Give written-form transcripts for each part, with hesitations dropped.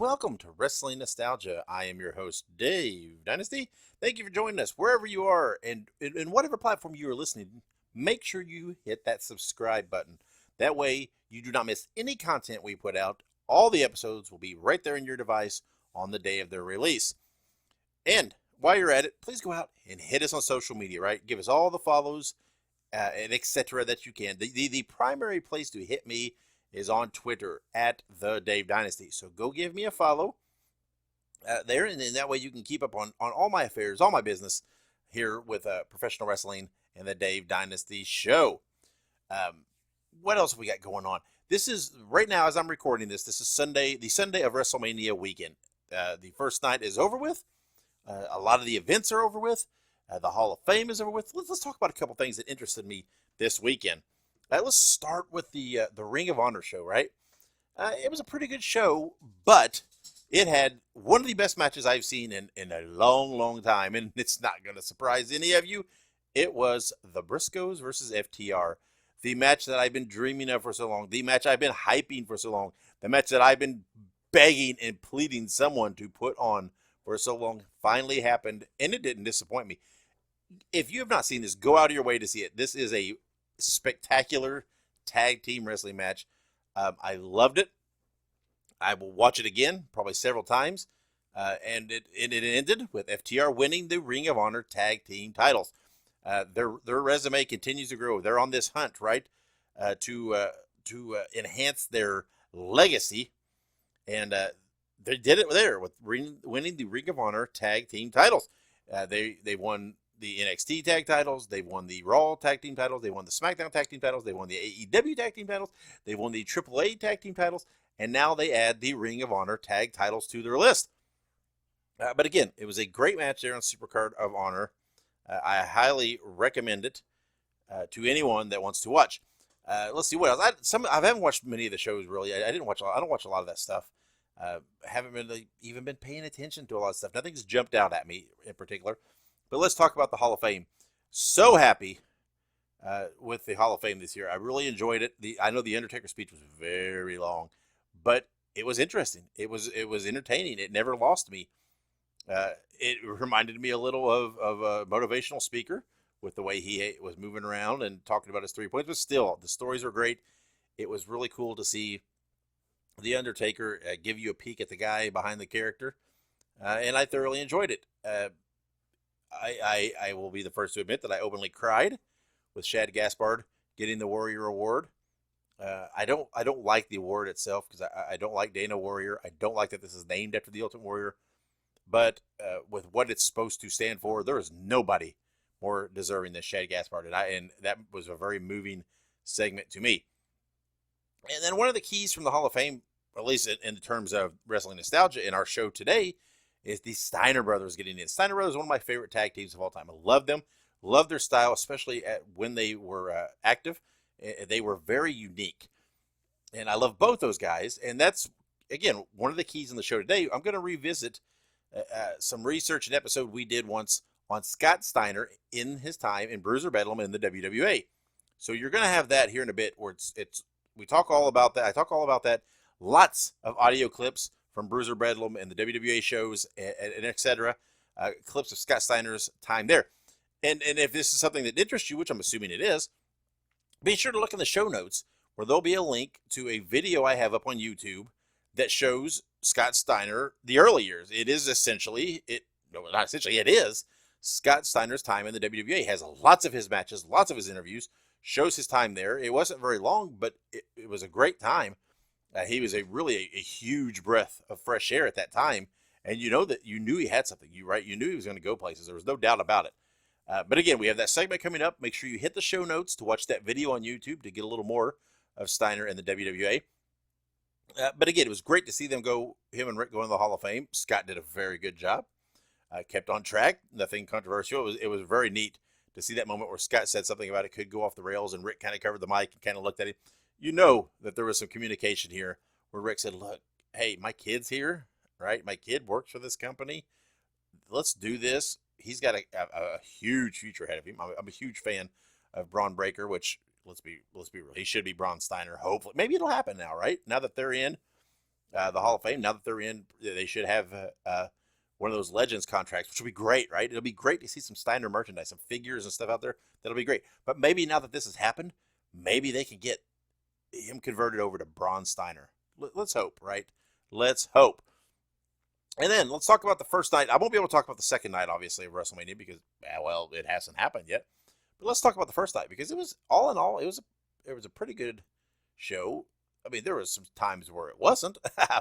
welcome to Wrestling Nostalgia. I am your host, Dave Dynasty. Thank you for joining us wherever you are and in whatever platform you are listening. Make sure you hit that subscribe button. That way, you do not miss any content we put out. All the episodes will be right there in your device on the day of their release. And while you're at it, please go out and hit us on social media, right? Give us all the follows and etc. that you can. The primary place to hit me is on Twitter at the Dave Dynasty. So go give me a follow there, and then that way you can keep up on all my affairs, all my business here with professional wrestling and the Dave Dynasty show. What else have we got going on? This is, right now as I'm recording this, this is Sunday, the Sunday of WrestleMania weekend. The first night is over with. A lot of the events are over with. The Hall of Fame is over with. Let's talk about a couple things that interested me this weekend. Let's start with the Ring of Honor show, right? It was a pretty good show, but it had one of the best matches I've seen in a long, long time, and it's not going to surprise any of you. It was the Briscoes versus FTR, the match that I've been dreaming of for so long, the match I've been hyping for so long, the match that I've been begging and pleading someone to put on for so long finally happened, and it didn't disappoint me. If you have not seen this, go out of your way to see it. This is a spectacular tag team wrestling match. I loved it. I will watch it again, probably several times. And it ended with FTR winning the Ring of Honor tag team titles. Their resume continues to grow. They're on this hunt, right, to enhance their legacy, and they did it there with winning the Ring of Honor tag team titles. They won the NXT tag titles, they won the Raw tag team titles, they won the SmackDown tag team titles, they won the AEW tag team titles, they won the AAA tag team titles, and now they add the Ring of Honor tag titles to their list. But again, it was a great match there on Supercard of Honor. I highly recommend it to anyone that wants to watch. Let's see what else. I haven't watched many of the shows really. I don't watch a lot of that stuff. Haven't really even been paying attention to a lot of stuff. Nothing's jumped out at me in particular. But let's talk about the Hall of Fame. So happy with the Hall of Fame this year. I really enjoyed it. I know the Undertaker speech was very long, but it was interesting. It was entertaining. It never lost me. It reminded me a little of a motivational speaker with the way he was moving around and talking about his 3 points. But still, the stories were great. It was really cool to see the Undertaker give you a peek at the guy behind the character, and I thoroughly enjoyed it. I will be the first to admit that I openly cried with Shad Gaspard getting the Warrior Award. I don't like the award itself because I don't like Dana Warrior. I don't like that this is named after the Ultimate Warrior. But with what it's supposed to stand for, there is nobody more deserving than Shad Gaspard, and that was a very moving segment to me. And then one of the keys from the Hall of Fame, at least in terms of wrestling nostalgia in our show today, is the Steiner brothers getting in. Steiner brothers are one of my favorite tag teams of all time. I love them, love their style, especially when they were active. They were very unique, and I love both those guys. And that's, again, one of the keys in the show today. I'm going to revisit some research and episode we did once on Scott Steiner in his time in Bruiser Bedlam in the WWA. So you're going to have that here in a bit, where we talk all about that. I talk all about that. Lots of audio clips from Bruiser Bedlam and the WWA shows and etc. Clips of Scott Steiner's time there. And if this is something that interests you, which I'm assuming it is, be sure to look in the show notes where there'll be a link to a video I have up on YouTube that shows Scott Steiner the early years. It is essentially, it is Scott Steiner's time in the WWA. It has lots of his matches, lots of his interviews, shows his time there. It wasn't very long, but it was a great time. He was a huge breath of fresh air at that time, and you knew he had something. You knew he was going to go places. There was no doubt about it. But again, we have that segment coming up. Make sure you hit the show notes to watch that video on YouTube to get a little more of Steiner and the WWA. But again, it was great to see him and Rick go in the Hall of Fame. Scott did a very good job. Kept on track. Nothing controversial. It was very neat to see that moment where Scott said something about it could go off the rails, and Rick kind of covered the mic and kind of looked at him. You know that there was some communication here where Rick said, look, hey, my kid's here, right? My kid works for this company. Let's do this. He's got a huge future ahead of him. I'm a huge fan of Braun Breaker, which, let's be real, he should be Braun Steiner, hopefully. Maybe it'll happen now, right? Now that they're in, the Hall of Fame. Now that they're in, they should have one of those Legends contracts, which will be great, right? It'll be great to see some Steiner merchandise, some figures and stuff out there. That'll be great. But maybe now that this has happened, maybe they can get him converted over to Braun Steiner. Let's hope, right? Let's hope. And then let's talk about the first night. I won't be able to talk about the second night, obviously, of WrestleMania because, well, it hasn't happened yet. But let's talk about the first night because it was, all in all, it was a pretty good show. I mean, there was some times where it wasn't,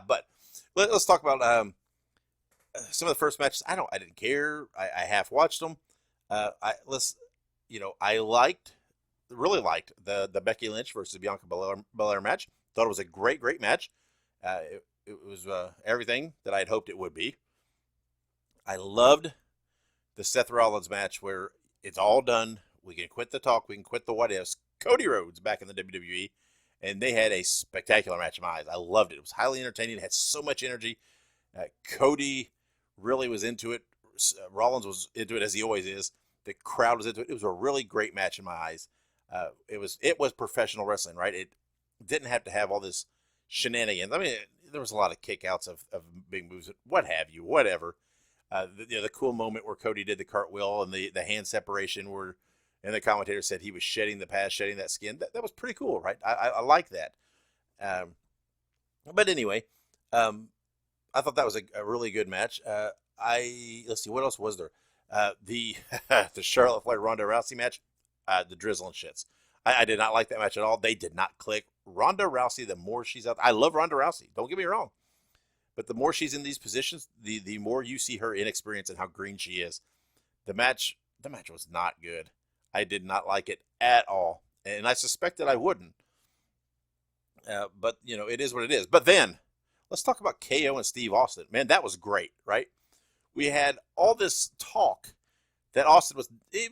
but let's talk about some of the first matches. I didn't care. I half watched them. I really liked the Becky Lynch versus Bianca Belair match. Thought it was a great match. It was everything that I had hoped it would be. I loved the Seth Rollins match where it's all done. We can quit the talk. We can quit the what ifs. Cody Rhodes back in the WWE, and they had a spectacular match in my eyes. I loved it. It was highly entertaining. It had so much energy. Cody really was into it. Rollins was into it as he always is. The crowd was into it. It was a really great match in my eyes. It was professional wrestling, right? It didn't have to have all this shenanigans. I mean, there was a lot of kickouts of big moves, what have you, whatever. The cool moment where Cody did the cartwheel and the hand separation and the commentator said he was shedding the past, shedding that skin. That was pretty cool, right? I like that. But anyway, I thought that was a really good match. Let's see, what else was there? The the Charlotte Flair Ronda Rousey match, the drizzling shits. I did not like that match at all. They did not click. Ronda Rousey, the more she's out, I love Ronda Rousey. Don't get me wrong, but the more she's in these positions, the more you see her inexperience and how green she is. The match was not good. I did not like it at all, and I suspected I wouldn't. But it is what it is. But then let's talk about KO and Steve Austin. Man, that was great, right? We had all this talk that Austin was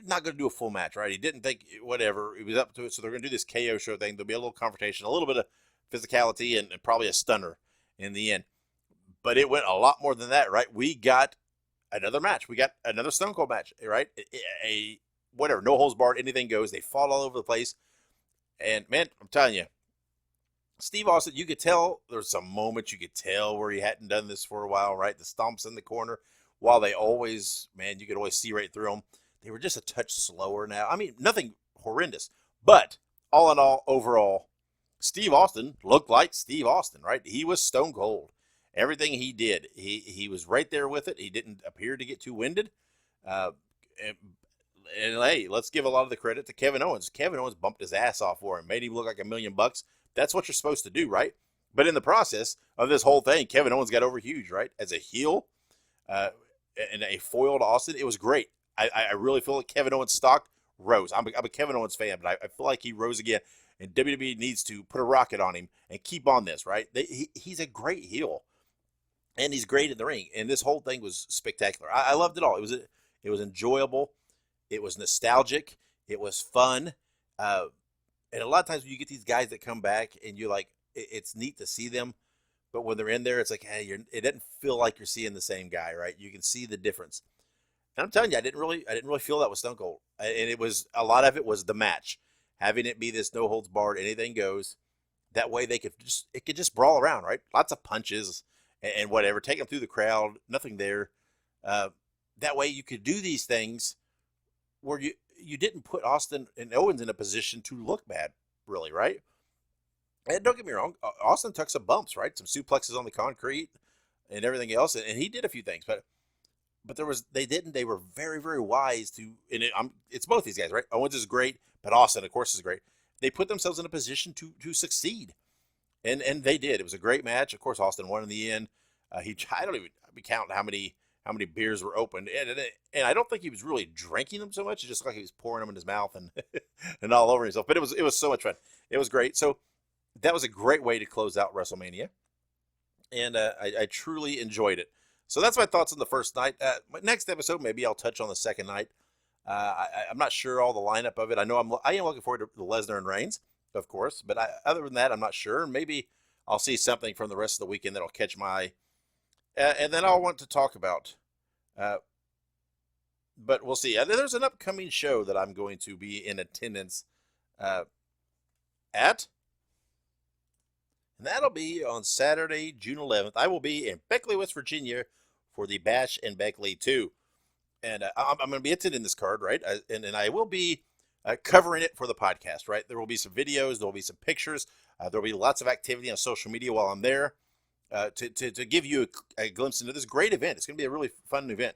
not going to do a full match, right? He didn't think, whatever, he was up to it, so they're going to do this KO show thing. There'll be a little confrontation, a little bit of physicality, and probably a stunner in the end. But it went a lot more than that, right? We got another match. We got another Stone Cold match, right? Whatever, no holds barred, anything goes. They fall all over the place. And, man, I'm telling you, Steve Austin, you could tell, there's some moments you could tell where he hadn't done this for a while, right? The stomps in the corner. While they always, man, you could always see right through them. They were just a touch slower now. I mean, nothing horrendous. But all in all, overall, Steve Austin looked like Steve Austin, right? He was stone cold. Everything he did, he was right there with it. He didn't appear to get too winded. And hey, let's give a lot of the credit to Kevin Owens. Kevin Owens bumped his ass off for him, made him look like $1 million. That's what you're supposed to do, right? But in the process of this whole thing, Kevin Owens got over huge, right? As a heel, and a foil to Austin, it was great. I really feel like Kevin Owens' stock rose. I'm a Kevin Owens fan, but I feel like he rose again. And WWE needs to put a rocket on him and keep on this, right? He's a great heel, and he's great in the ring. And this whole thing was spectacular. I loved it all. It was enjoyable. It was nostalgic. It was fun. And a lot of times when you get these guys that come back, and you're like, it's neat to see them. But when they're in there, it's like, hey, it doesn't feel like you're seeing the same guy, right? You can see the difference. And I'm telling you, I didn't really feel that with Stone Cold. And a lot of it was the match, having it be this no holds barred, anything goes. That way it could just brawl around, right? Lots of punches and whatever, take them through the crowd, nothing there. That way you could do these things where you didn't put Austin and Owens in a position to look bad, really, right? And don't get me wrong, Austin took some bumps, right? Some suplexes on the concrete and everything else, and he did a few things, but they were very, very wise to, and it's both these guys, right? Owens is great, but Austin, of course, is great. They put themselves in a position to succeed, and they did. It was a great match. Of course, Austin won in the end. I don't even count how many beers were opened, and I don't think he was really drinking them so much. It just looked like he was pouring them in his mouth and and all over himself. But it was so much fun. It was great. So that was a great way to close out WrestleMania, and I truly enjoyed it. So that's my thoughts on the first night. My next episode, maybe I'll touch on the second night. I'm not sure all the lineup of it. I am looking forward to the Lesnar and Reigns, of course, but other than that, I'm not sure. Maybe I'll see something from the rest of the weekend that'll catch my eye, and then I'll want to talk about. But we'll see. There's an upcoming show that I'm going to be in attendance at. And and that'll be on Saturday, June 11th. I will be in Beckley, West Virginia for the Bash in Beckley 2. And I'm going to be attending this card, right? And I will be covering it for the podcast, right? There will be some videos, there will be some pictures, there will be lots of activity on social media while I'm there to give you a glimpse into this great event. It's going to be a really fun event.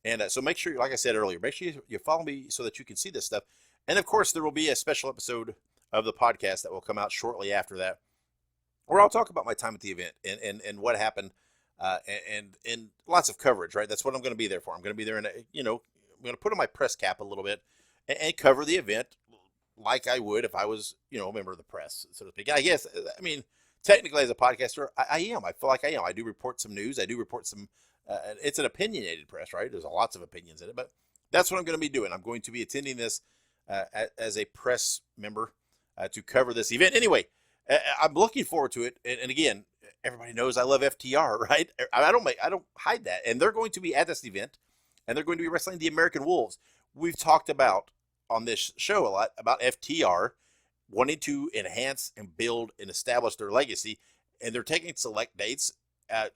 And so make sure, like I said earlier, make sure you follow me so that you can see this stuff. And of course, there will be a special episode of the podcast that will come out shortly after that, where I'll talk about my time at the event and what happened, and lots of coverage, right? That's what I'm going to be there for. I'm going to be there I'm going to put on my press cap a little bit and cover the event like I would if I was, a member of the press, so to speak. I guess, technically as a podcaster, I am. I feel like I am. I do report some news. I do report some, it's an opinionated press, right? There's lots of opinions in it, but that's what I'm going to be doing. I'm going to be attending this as a press member to cover this event. Anyway, I'm looking forward to it. And again, everybody knows I love FTR, right? I don't hide that. And they're going to be at this event, and they're going to be wrestling the American Wolves. We've talked about on this show a lot about FTR wanting to enhance and build and establish their legacy, and they're taking select dates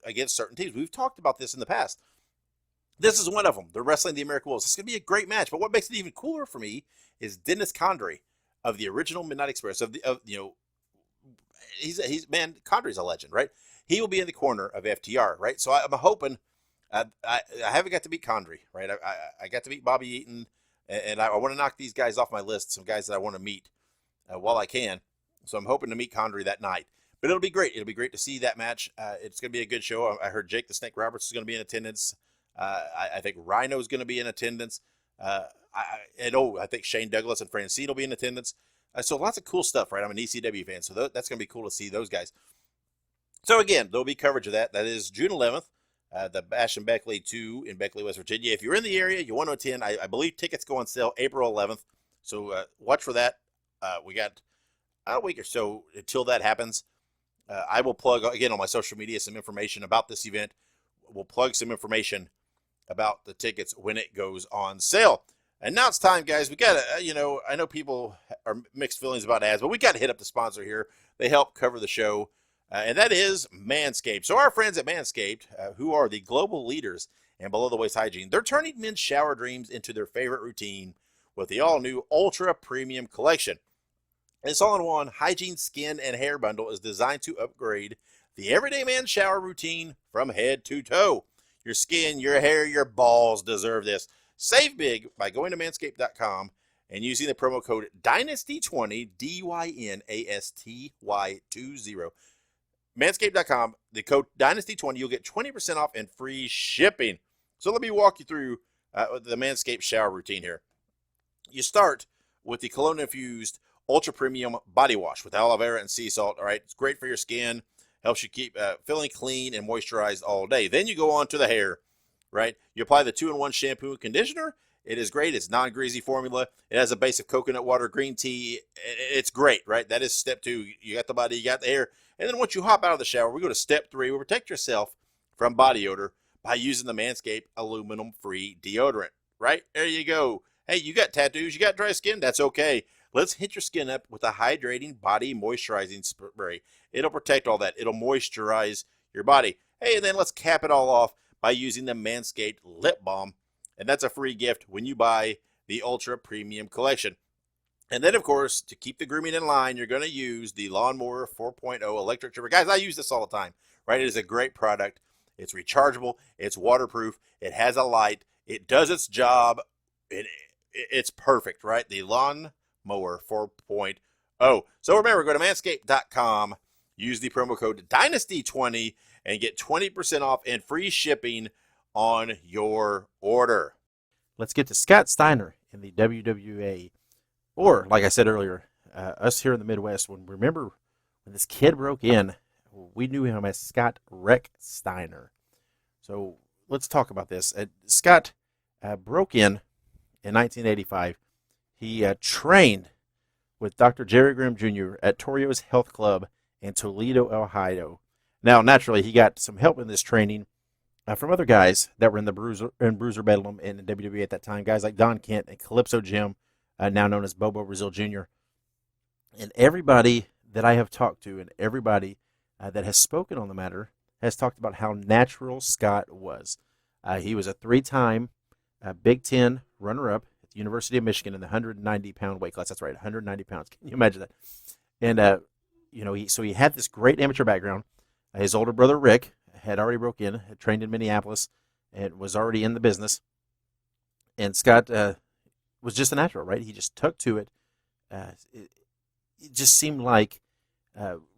against certain teams. We've talked about this in the past. This is one of them. They're wrestling the American Wolves. It's going to be a great match. But what makes it even cooler for me is Dennis Condrey of the original Midnight Express. He's man, Condrey's a legend, right? He will be in the corner of FTR, right? So I'm hoping. I haven't got to meet Condrey, right? I got to meet Bobby Eaton, and I want to knock these guys off my list. Some guys that I want to meet while I can. So I'm hoping to meet Condrey that night. But it'll be great. It'll be great to see that match. It's going to be a good show. I heard Jake the Snake Roberts is going to be in attendance. I think Rhino is going to be in attendance. I think Shane Douglas and Francine will be in attendance. So lots of cool stuff, right? I'm an ECW fan, so that's going to be cool to see those guys. So again, there'll be coverage of that. That is June 11th, the Bash in Beckley 2 in Beckley, West Virginia. If you're in the area, you want to attend, I believe tickets go on sale April 11th. So watch for that. We got a week or so until that happens. I will plug, again, on my social media some information about this event. We'll plug some information about the tickets when it goes on sale. And now it's time, guys. We got to, I know people are mixed feelings about ads, but we got to hit up the sponsor here. They help cover the show, and that is Manscaped. So our friends at Manscaped, who are the global leaders in below-the-waist hygiene, they're turning men's shower dreams into their favorite routine with the all-new Ultra Premium Collection. This all-in-one hygiene, skin, and hair bundle is designed to upgrade the everyday man's shower routine from head to toe. Your skin, your hair, your balls deserve this. Save big by going to manscaped.com and using the promo code Dynasty20, DYNASTY20. Manscaped.com, the code Dynasty20, you'll get 20% off and free shipping. So let me walk you through the Manscaped shower routine here. You start with the cologne-infused Ultra Premium Body Wash with aloe vera and sea salt. All right, it's great for your skin. Helps you keep feeling clean and moisturized all day. Then you go on to the hair, right? You apply the 2-in-1 shampoo and conditioner. It is great. It's non-greasy formula. It has a base of coconut water, green tea. It's great, right? That is step 2. You got the body, you got the hair. And then once you hop out of the shower, we go to step 3. We protect yourself from body odor by using the Manscaped aluminum-free deodorant, right? There you go. Hey, you got tattoos, you got dry skin, that's okay. Let's hit your skin up with a hydrating body moisturizing spray. It'll protect all that. It'll moisturize your body. Hey, and then let's cap it all off by using the Manscaped Lip Balm. And that's a free gift when you buy the Ultra Premium Collection. And then, of course, to keep the grooming in line, you're going to use the Lawnmower 4.0 electric trimmer. Guys, I use this all the time, right? It is a great product. It's rechargeable. It's waterproof. It has a light. It does its job. It's perfect, right? The Lawnmower 4.0. So remember, go to manscaped.com, use the promo code Dynasty20, and get 20% off and free shipping on your order. Let's get to Scott Steiner in the WWA. Or, like I said earlier, us here in the Midwest, remember when this kid broke in, we knew him as Scott Wreck Steiner. So let's talk about this. Scott broke in 1985. He trained with Dr. Jerry Grimm Jr. at Torio's Health Club in Toledo, Ohio. Now, naturally, he got some help in this training from other guys that were in the Bruiser Bedlam in the WWE at that time, guys like Don Kent and Calypso Jim, now known as Bobo Brazil Jr. And everybody that I have talked to and everybody that has spoken on the matter has talked about how natural Scott was. He was a 3-time Big Ten runner-up at the University of Michigan in the 190-pound weight class. That's right, 190 pounds. Can you imagine that? And he had this great amateur background. His older brother Rick had already broke in, had trained in Minneapolis, and was already in the business. And Scott was just a natural, right? He just took to it. It just seemed like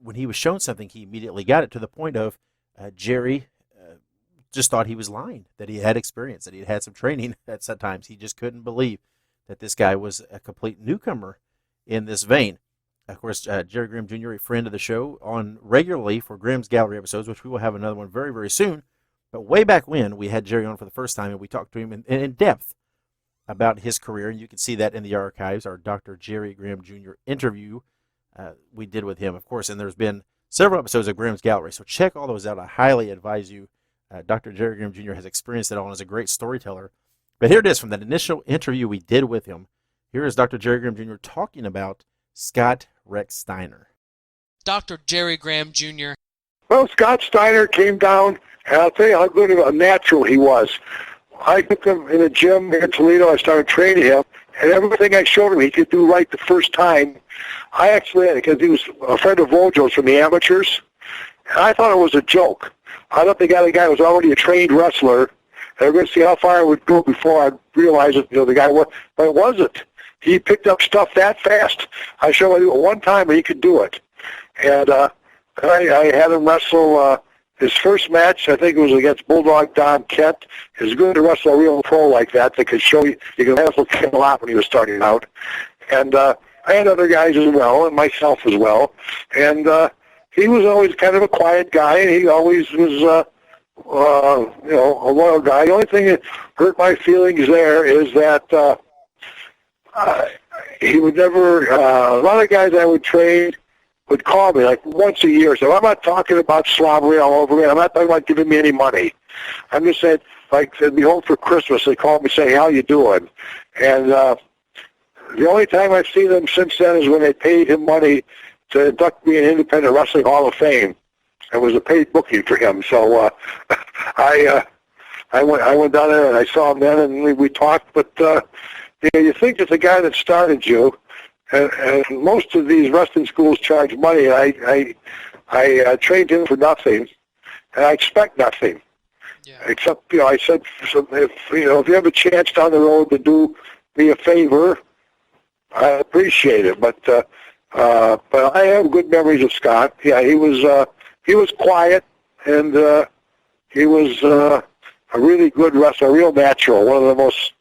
when he was shown something, he immediately got it, to the point of Jerry just thought he was lying, that he had experience, that he had some training at some times. He just couldn't believe that this guy was a complete newcomer in this vein. Of course, Jerry Grimm Jr., a friend of the show, on regularly for Grimm's Gallery episodes, which we will have another one very, very soon. But way back when, we had Jerry on for the first time, and we talked to him in depth about his career, and you can see that in the archives, our Dr. Jerry Grimm Jr. interview we did with him, of course, and there's been several episodes of Grimm's Gallery, so check all those out. I highly advise you. Dr. Jerry Grimm Jr. has experienced it all and is a great storyteller. But here it is from that initial interview we did with him. Here is Dr. Jerry Grimm Jr. talking about Scott Rex Steiner. Dr. Jerry Graham Jr. Well, Scott Steiner came down, and I'll tell you how good of a natural he was. I took him in a gym here in Toledo. I started training him, and everything I showed him he could do right the first time. I actually, because he was a friend of Wojo's from the amateurs, and I thought it was a joke. I thought the guy was already a trained wrestler, and we're going to see how far I would go before I realized that the guy was, but it wasn't. He picked up stuff that fast. I showed him one time, and he could do it. And I had him wrestle his first match. I think it was against Bulldog Don Kent. It was good to wrestle a real pro like that could show you could wrestle Ken a lot when he was starting out. And I had other guys as well, and myself as well. And he was always kind of a quiet guy, and he always was, a loyal guy. The only thing that hurt my feelings there is that he would never. A lot of guys I would train would call me like once a year. So I'm not talking about slobbery all over me. I'm not talking about giving me any money. I'm just saying, like, they'd be home for Christmas. They call me and say, how you doing? And the only time I've seen them since then is when they paid him money to induct me in Independent Wrestling Hall of Fame. It was a paid booking for him. So I went down there and I saw him then, and we talked. But you think that the guy that started you, and most of these wrestling schools charge money. I trained him for nothing, and I expect nothing. Yeah. Except, I said, if you have a chance down the road to do me a favor, I appreciate it. But I have good memories of Scott. Yeah, he was quiet, and he was a really good wrestler, a real natural, one of the most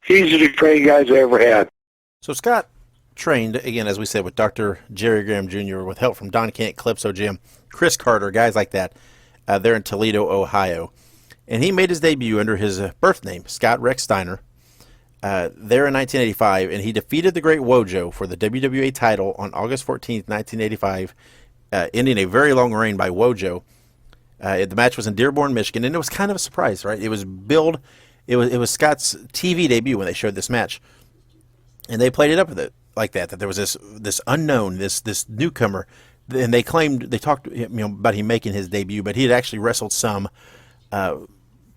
easy to train guys I ever had. So Scott trained, again, as we said, with Dr. Jerry Graham Jr., with help from Don Kent, Calypso Jim, Chris Carter, guys like that, there in Toledo, Ohio. And he made his debut under his birth name, Scott Rex Steiner, there in 1985, and he defeated the Great Wojo for the WWA title on August 14th, 1985, ending a very long reign by Wojo. The match was in Dearborn, Michigan, and it was kind of a surprise, right? It was billed, it was Scott's TV debut when they showed this match, and they played it up with it like that there was this unknown, this newcomer, and they talked about him making his debut, but he had actually wrestled some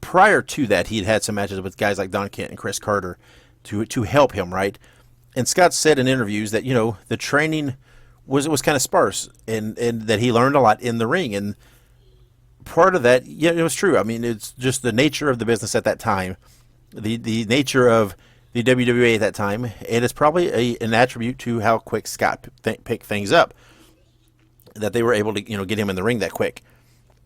prior to that. He'd had some matches with guys like Don Kent and Chris Carter to help him, right? And Scott said in interviews that the training was kind of sparse, and that he learned a lot in the ring, and part of that, it was true. I mean, it's just the nature of the business at that time, the nature of the WWA at that time, and it's probably an attribute to how quick Scott picked things up, that they were able to get him in the ring that quick.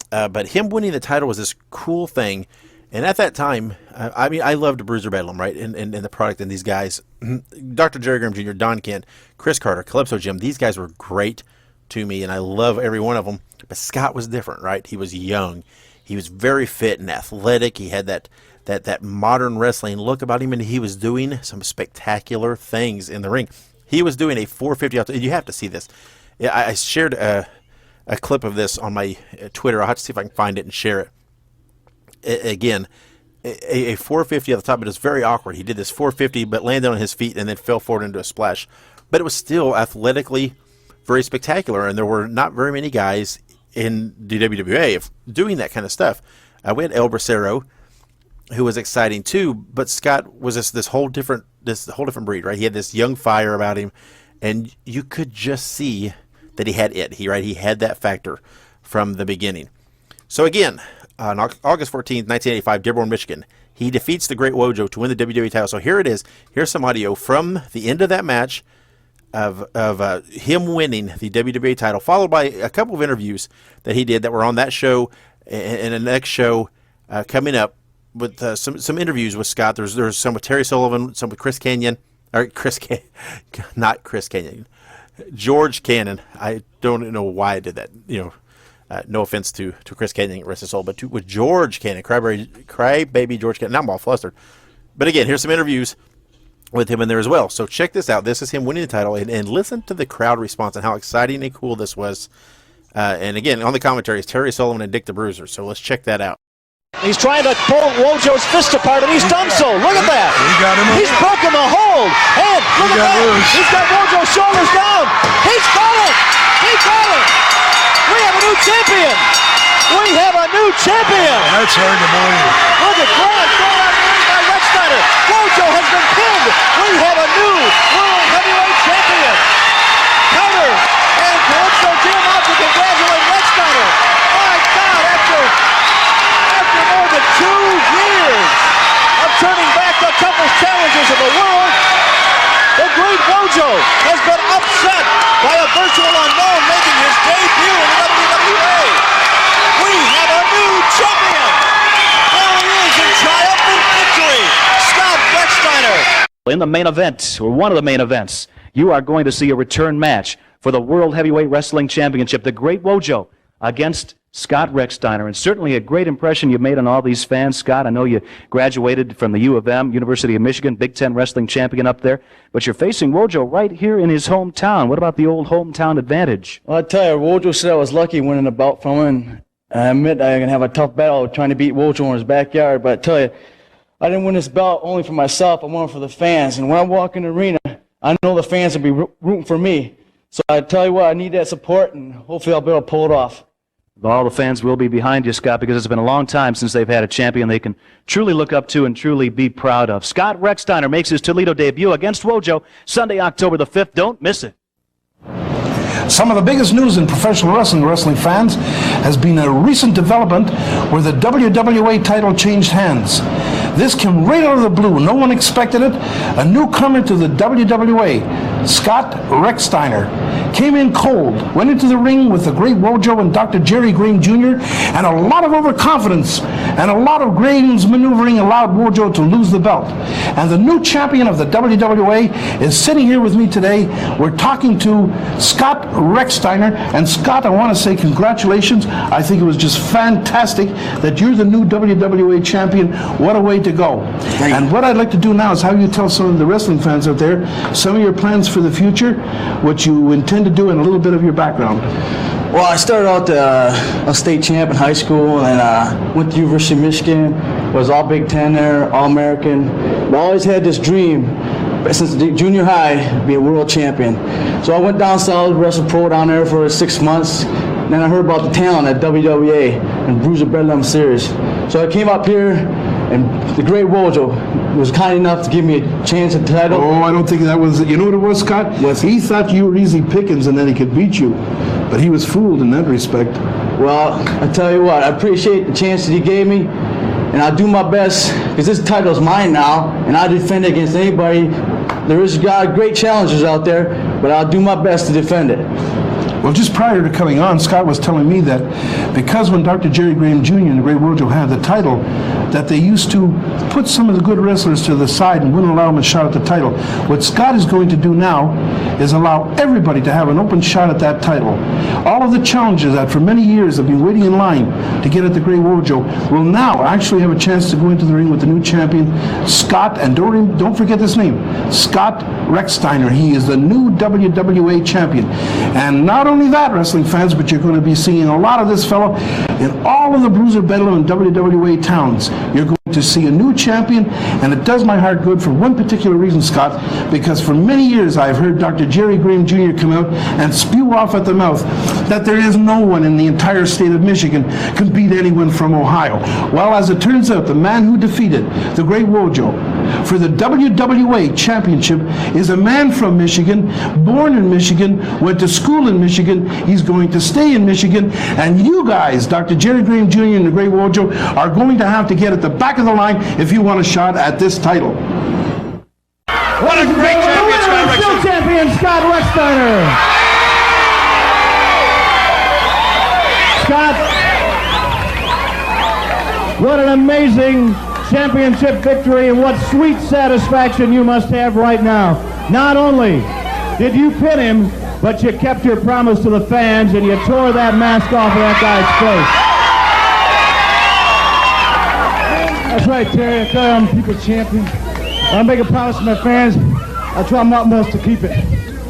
But him winning the title was this cool thing, and at that time, I loved Bruiser Bedlam, right, and the product and these guys, Dr. Jerry Graham Jr., Don Kent, Chris Carter, Calypso Jim, these guys were great to me, and I love every one of them. But Scott was different, right? He was young, he was very fit and athletic. He had that modern wrestling look about him, and he was doing some spectacular things in the ring. He was doing a 450. You have to see this. I shared a clip of this on my Twitter. I'll have to see if I can find it and share it. Again, a 450 at the top, but it's very awkward. He did this 450, but landed on his feet and then fell forward into a splash. But it was still athletically very spectacular, and there were not very many guys in the WWA of doing that kind of stuff. We had El Bracero, who was exciting too, but Scott was this whole different breed, right? He had this young fire about him, and you could just see that he had it. He had that factor from the beginning. So again, on August 14th, 1985, Dearborn, Michigan, he defeats the Great Wojo to win the WWE title. So here it is. Here's some audio from the end of that match of him winning the WWE title, followed by a couple of interviews that he did that were on that show and the next show coming up with some interviews with Scott. There's some with Terry Sullivan, some with George Cannon. I don't know why I did that. No offense to Chris Cannon, rest his soul, but with George Cannon, crybaby George Cannon. Now I'm all flustered. But again, here's some interviews with him in there as well. So check this out. This is him winning the title, and listen to the crowd response and how exciting and cool this was. And again, on the commentary is Terry Sullivan and Dick the Bruiser. So let's check that out. He's trying to pull Wojo's fist apart, and he's done so. Look at that. He's broken the hold. And look at that. He's got Wojo's shoulders down. He's fallen. He's fallen. We have a new champion. We have a new champion. That's hard to believe. Look at Grant going out by Rex Steiner. Wojo has been pinned. We have a new World Heavyweight Champion. Counter. And Calypso Jim out to congratulate Rex Steiner. My God, after more than 2 years of turning back the toughest challenges of the world, the Great Wojo has been upset by a virtual unknown making his debut in the WWA. We have a new champion. There he is in triumphant victory, Scott Steiner. In the main event, or one of the main events, you are going to see a return match for the World Heavyweight Wrestling Championship. The Great Wojo against Scott Steiner, and certainly a great impression you made on all these fans. Scott, I know you graduated from the U of M, University of Michigan, Big Ten wrestling champion up there, but you're facing Wojo right here in his hometown. What about the old hometown advantage? Well, I tell you, Wojo said I was lucky winning a bout from him. I admit I'm going to have a tough battle trying to beat Wojo in his backyard, but I tell you, I didn't win this belt only for myself, I won it for the fans. And when I walk in the arena, I know the fans will be rooting for me. So I tell you what, I need that support, and hopefully I'll be able to pull it off. All the fans will be behind you, Scott, because it's been a long time since they've had a champion they can truly look up to and truly be proud of. Scott Steiner makes his Toledo debut against Wojo Sunday, October the 5th. Don't miss it. Some of the biggest news in professional wrestling fans has been a recent development where the WWA title changed hands. This came right out of the blue. No one expected it. A newcomer to the WWA, Scott Steiner, came in cold, went into the ring with the Great Wojo and Dr. Jerry Graham Jr., and a lot of overconfidence and a lot of Graham's maneuvering allowed Wojo to lose the belt. And the new champion of the WWA is sitting here with me today. We're talking to Scott Steiner. And Scott, I want to say congratulations. I think it was just fantastic that you're the new WWA champion. What a way to go. And what I'd like to do now is have you tell some of the wrestling fans out there some of your plans for the future, what you intend to do, and a little bit of your background. Well, I started out a state champ in high school, and went to University of Michigan, was all Big Ten there, all American. I always had this dream since junior high, be a world champion. So I went down south, wrestled pro down there for 6 months. Then I heard about the talent at WWA and Bruiser Bedlam Series. So I came up here, and the Great Wojo was kind enough to give me a chance at the title. Oh, I don't think that was, you know what it was, Scott? Yes. He thought you were easy pickings and then he could beat you. But he was fooled in that respect. Well, I tell you what, I appreciate the chance that he gave me, and I'll do my best, because this title is mine now, and I'll defend it against anybody. There is great challenges out there, but I'll do my best to defend it. Well, just prior to coming on, Scott was telling me that because when Dr. Jerry Graham Jr. and the Great Wojo had the title, that they used to put some of the good wrestlers to the side and wouldn't allow them a shot at the title. What Scott is going to do now is allow everybody to have an open shot at that title. All of the challenges that for many years have been waiting in line to get at the Great Wojo will now actually have a chance to go into the ring with the new champion, Scott, and don't forget this name, Scott Steiner. He is the new WWA champion. And not only that, wrestling fans, but you're going to be seeing a lot of this fellow in all of the Bruiser Bedlam and WWA towns. You're going to see a new champion, and it does my heart good for one particular reason, Scott, because for many years I've heard Dr. Jerry Graham Jr. come out and spew off at the mouth that there is no one in the entire state of Michigan can beat anyone from Ohio. Well, as it turns out, the man who defeated the great Wojo for the WWA championship is a man from Michigan, born in Michigan, went to school in Michigan, he's going to stay in Michigan, and you guys, Dr. Jerry Graham Jr. and the great Wojo, are going to have to get at the back of the line if you want a shot at this title. What a great champion, Scott Still champion Scott Steiner. Scott, what an amazing championship victory, and what sweet satisfaction you must have right now. Not only did you pin him, but you kept your promise to the fans and you tore that mask off of that guy's face. That's right, Terry. I tell you, I'm people's champion. I make a promise to my fans. I'll try my utmost to keep it.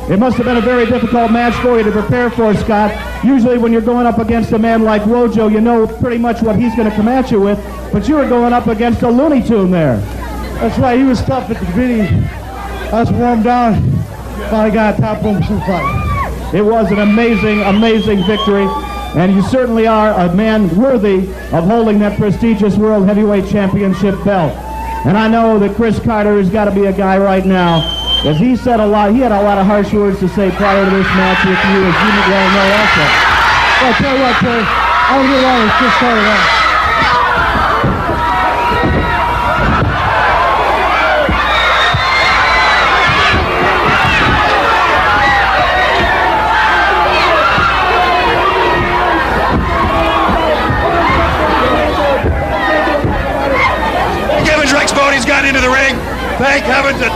It must have been a very difficult match for you to prepare for, Scott. Usually when you're going up against a man like Wojo, you know pretty much what he's going to come at you with, but you were going up against a Looney Tune there. That's right, he was tough at the beginning. I was warmed down. Finally got a top room fight. It was an amazing, amazing victory, and you certainly are a man worthy of holding that prestigious World Heavyweight Championship belt. And I know that Chris Carter has got to be a guy right now, as he said a lot, he had a lot of harsh words to say prior to this match with you, as you well know also. Well, I'll tell you what, Terry, I don't get along with Chris Carter now. Kevin Rex Bodie's got into the ring. Thank heavens that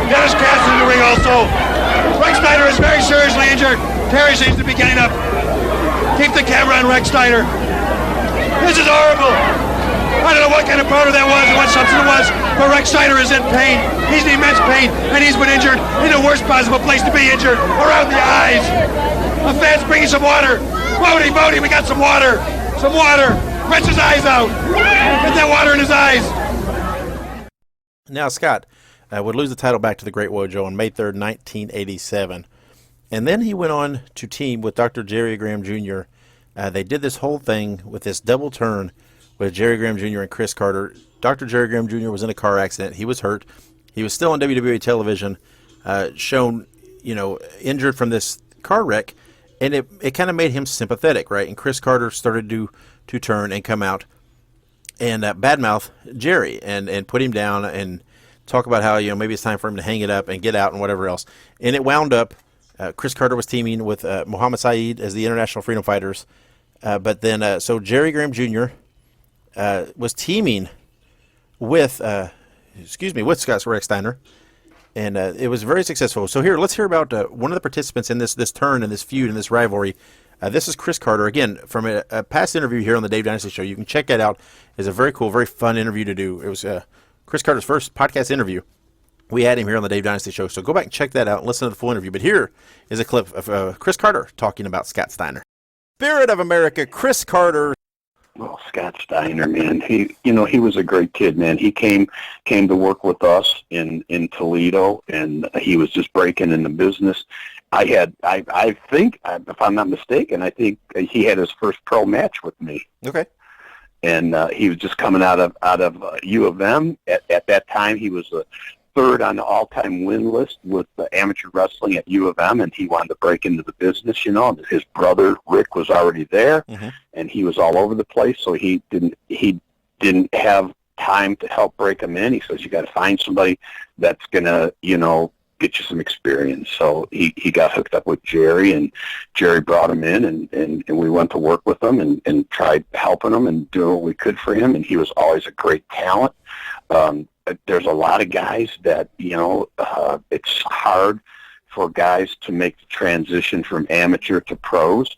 Dennis Cass in the ring also. Rex Steiner is very seriously injured. Terry seems to be getting up. Keep the camera on Rex Steiner. This is horrible. I don't know what kind of powder that was and what substance it was, but Rex Steiner is in pain. He's in immense pain, and he's been injured in the worst possible place to be injured, around the eyes. A fan's bringing some water. Bodie, we got some water. Some water. Rinse his eyes out. Get that water in his eyes. Now, Scott would lose the title back to the Great Wojo on May 3rd, 1987. And then he went on to team with Dr. Jerry Graham Jr. They did this whole thing with this double turn with Jerry Graham Jr. and Chris Carter. Dr. Jerry Graham Jr. was in a car accident. He was hurt. He was still on WWA television, shown, injured from this car wreck. And it kind of made him sympathetic, right? And Chris Carter started to turn and come out and badmouth Jerry and put him down and talk about how maybe it's time for him to hang it up and get out and whatever else. And it wound up Chris Carter was teaming with Muhammad Saeed as the International Freedom Fighters, but then so Jerry Graham Jr. Was teaming with Scott Steiner, and it was very successful. So here, let's hear about one of the participants in this turn and this feud and this rivalry. This is Chris Carter, again, from a past interview here on the Dave Dynasty Show. You can check that out. It's a very cool, very fun interview to do. It was Chris Carter's first podcast interview. We had him here on the Dave Dynasty Show, so go back and check that out and listen to the full interview. But here is a clip of Chris Carter talking about Scott Steiner. Spirit of America, Chris Carter. Well, Scott Steiner, man, he was a great kid, man. He came to work with us in Toledo, and he was just breaking in the business. I think, if I'm not mistaken, I think he had his first pro match with me. Okay. And he was just coming out of U of M. At that time, he was third on the all-time win list with amateur wrestling at U of M, and he wanted to break into the business. His brother Rick was already there, and he was all over the place. So he didn't have time to help break him in. He says, you got to find somebody that's gonna get you some experience. So he got hooked up with Jerry, and Jerry brought him in, and we went to work with him and tried helping him and doing what we could for him, and he was always a great talent. There's a lot of guys that, it's hard for guys to make the transition from amateur to pros.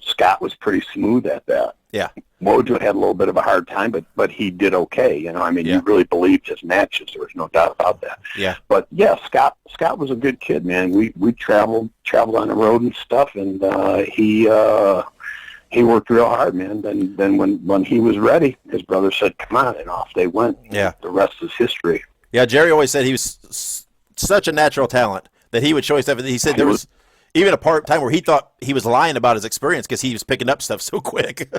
Scott was pretty smooth at that. Yeah. Mojo had a little bit of a hard time, but he did okay. You know, I mean, you really believed his matches. There was no doubt about that. Yeah. But yeah, Scott was a good kid, man. We traveled on the road and stuff, and he worked real hard, man. Then when he was ready, his brother said, "Come on," and off they went. Yeah. The rest is history. Yeah, Jerry always said he was such a natural talent that he would show stuff. He said there was even a time where he thought he was lying about his experience because he was picking up stuff so quick.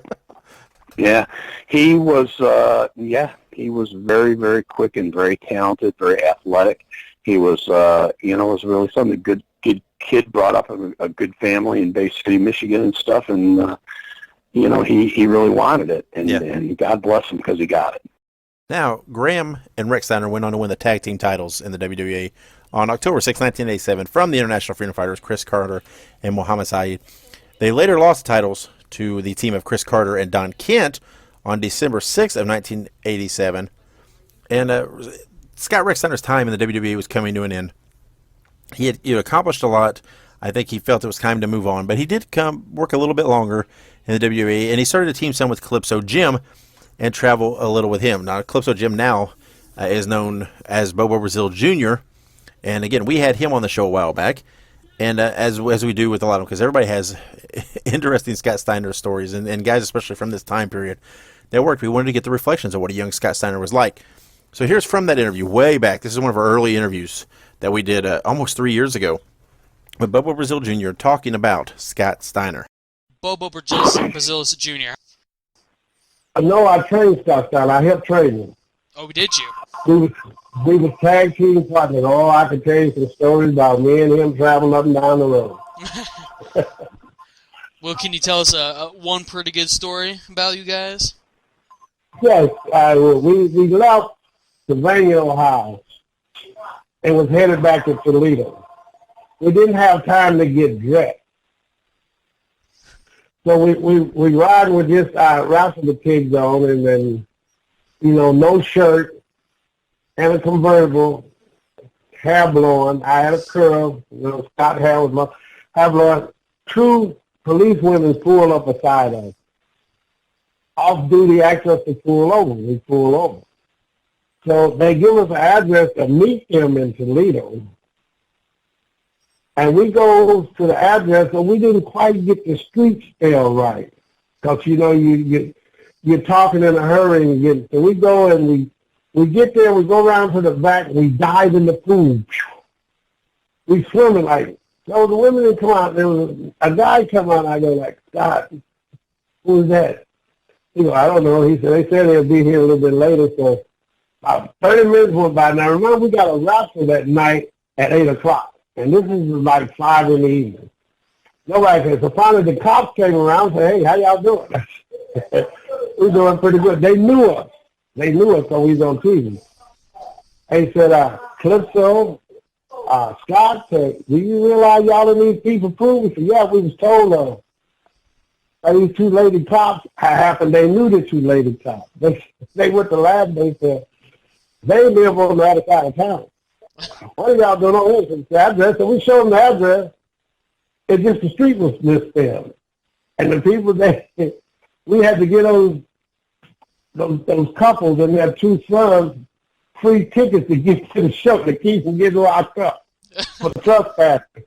Yeah, he was. He was very, very quick and very talented, very athletic. He was, was really something. Good kid, brought up in a good family in Bay City, Michigan, and stuff. And he really wanted it, and God bless him because he got it. Now, Graham and Rick Steiner went on to win the tag team titles in the WWA on October 6, 1987, from the International Freedom Fighters, Chris Carter and Muhammad Saeed. They later lost the titles to the team of Chris Carter and Don Kent on December 6th of 1987. And Scott Rick Steiner's time in the WWA was coming to an end. He had accomplished a lot. I think he felt it was time to move on. But he did work a little bit longer in the WWA, and he started to team some with Calypso Jim and travel a little with him. Now, Calypso Jim now is known as Bobo Brazil Jr., and again, we had him on the show a while back. And as we do with a lot of them, because everybody has interesting Scott Steiner stories, and guys, especially from this time period that worked, we wanted to get the reflections of what a young Scott Steiner was like. So here's from that interview way back. This is one of our early interviews that we did almost 3 years ago with Bobo Brazil Jr. talking about Scott Steiner. Bobo Brazil Jr. No, I trained Scott Steiner. I helped train him. Oh, did you? We was tag team partners. Oh, I could tell you some stories about me and him traveling up and down the road. Well, can you tell us one pretty good story about you guys? Yes, we left Savannah, Ohio, and was headed back to Toledo. We didn't have time to get dressed. So we ride with just Ralph the Pigs on, and then, no shirt, and a convertible, hair blowing. I had a curl. Scott hair was my hair blowing. Two police women pulled up beside us. Off-duty asked us to pull over. We pull over. So they give us an address to meet them in Toledo. And we go to the address, and we didn't quite get the street spell right. Because, you're talking in a hurry. So we go and we get there, we go around to the back, we dive in the pool. We swimming so the women didn't come out. There was a guy come out, and I go like, Scott, who's that? He goes, I don't know. He said, they said they'll be here a little bit later. So about 30 minutes went by. Now, remember, we got a wrestle that night at 8 o'clock. And this is like 5 in the evening. Nobody said. So finally the cops came around and said, hey, how y'all doing? We're doing pretty good. They knew us. So we was on TV. They said, Calypso, Scott said, do you realize y'all in these people proof? We said, yeah, we was told by these two lady cops happened. They knew the two lady cops. They went to lab. They said, they live on the other side of town. What are y'all doing on this? The address. So we showed them the address. It's just the street was misspelled. And the people we had to get those couples and their two sons free tickets to get to the show to keep them getting locked up for trespassing.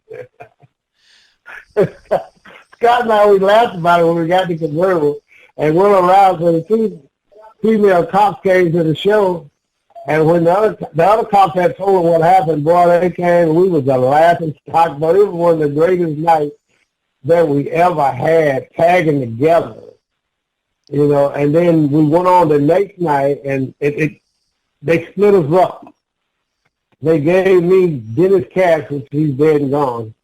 Scott and I, we laughed about it when we got the convertible and went around. So the two female cops came to the show. And when the other cops had told them what happened, boy, they came and we was a laughing stock. But it was one of the greatest nights that we ever had, tagging together. And then we went on the next night, and they split us up. They gave me Dennis Cash, which he's dead and gone.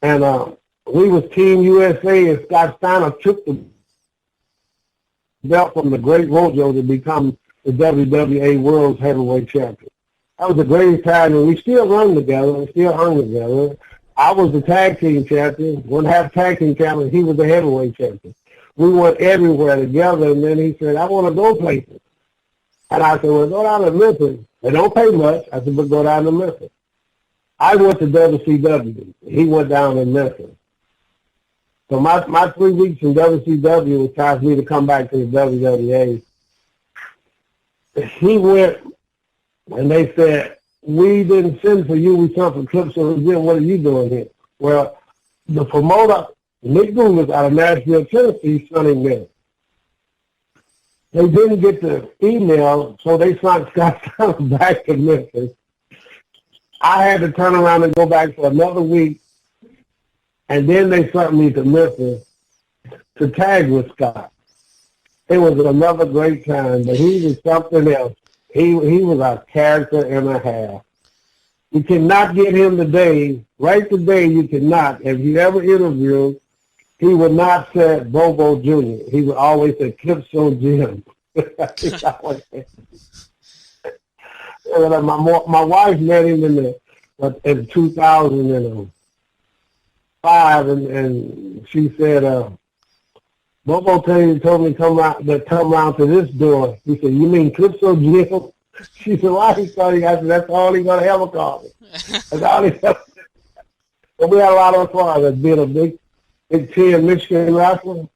And we was Team USA, and Scott Steiner took the belt from the great Rojo to become the WWA World Heavyweight Champion. That was the greatest time, and we still run together, we still hung together. I was the tag team champion, one half tag team champion, he was the heavyweight champion. We went everywhere together, and then he said, I want to go places. And I said, well, go down to Memphis. They don't pay much. I said, but go down to Memphis. I went to WCW. He went down to Memphis. So my 3 weeks in WCW was time for me to come back to the WWA. He went, and they said, we didn't send for you, we sent for Clip Jim. What are you doing here? Well, the promoter, Nick Goulas out of Nashville, Tennessee, sent him there. They didn't get the email, so they sent Scott Steiner back to Memphis. I had to turn around and go back for another week, and then they sent me to Memphis to tag with Scott. It was another great time, but he was something else. He was a character and a half. You cannot get him today, right today you cannot. If you ever interview, he would not say Bobo Jr. He would always say Clipso Jim. My wife met him in 2005, and she said, Bobo told me to come around to this door. He said, you mean Clipso Jim? She said, why he called you? I said, that's all he's going to ever call me. That's all he ever. But we had a lot of fun as being a Big Ten Michigan wrestler.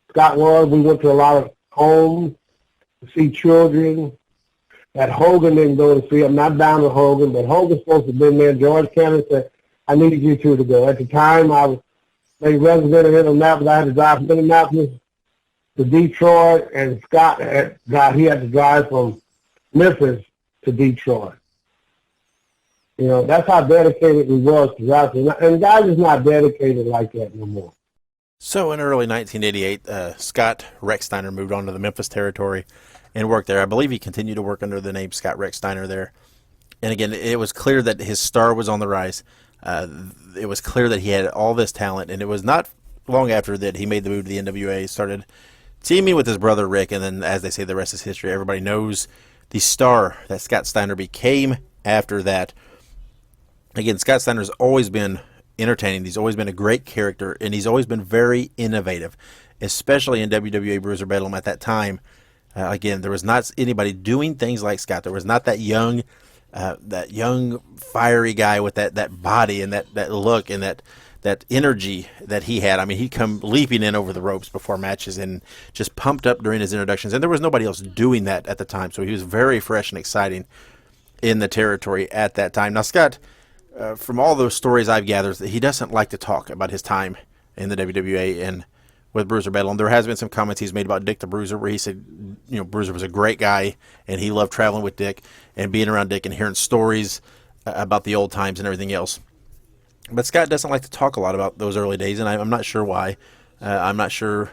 Scott was. We went to a lot of homes to see children that Hogan didn't go to see. I'm not down with Hogan, but Hogan's supposed to have been there. George Cannon said, I need you two to go. At the time, I was a resident of Indianapolis. I had to drive from Indianapolis to Detroit, and Scott he had to drive from Memphis to Detroit. You know, that's how dedicated we was to wrestling. And guys is not dedicated like that no more. So in early 1988, Scott Rex Steiner moved on to the Memphis territory and worked there. I believe he continued to work under the name Scott Rex Steiner there. And again, it was clear that his star was on the rise. It was clear that he had all this talent, and it was not long after that he made the move to the NWA, started teaming with his brother Rick, and then, as they say, the rest is history. Everybody knows the star that Scott Steiner became after that. Again, Scott Steiner's always been entertaining. He's always been a great character, and he's always been very innovative, especially in WWA Bruiser Bedlam at that time. Again, there was not anybody doing things like Scott. There was not that young, fiery guy with that body and that look and that energy that he had. I mean, he'd come leaping in over the ropes before matches and just pumped up during his introductions, and there was nobody else doing that at the time, so he was very fresh and exciting in the territory at that time. Now, Scott, from all those stories I've gathered, he doesn't like to talk about his time in the WWA and with Bruiser Bedlam. There has been some comments he's made about Dick the Bruiser, where he said, you know, Bruiser was a great guy, and he loved traveling with Dick and being around Dick and hearing stories about the old times and everything else. But Scott doesn't like to talk a lot about those early days, and I'm not sure why. I'm not sure,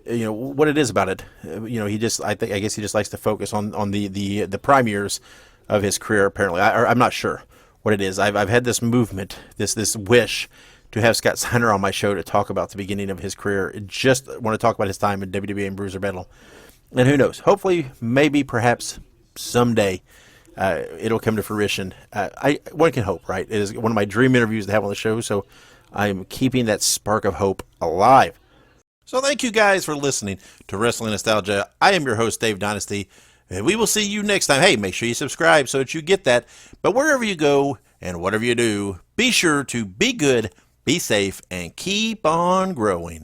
you know, what it is about it. You know, I guess he just likes to focus on the prime years of his career. Apparently, I'm not sure what it is. I've had this movement, this wish to have Scott Steiner on my show to talk about the beginning of his career. Just want to talk about his time in WWE and Bruiser Bedlam. And who knows? Hopefully, maybe, perhaps, someday, it'll come to fruition. One can hope, right? It is one of my dream interviews to have on the show, so I'm keeping that spark of hope alive. So thank you guys for listening to Wrestling Nostalgia. I am your host, Dave Dynasty, and we will see you next time. Hey, make sure you subscribe so that you get that. But wherever you go and whatever you do, be sure to be good, be safe, and keep on growing.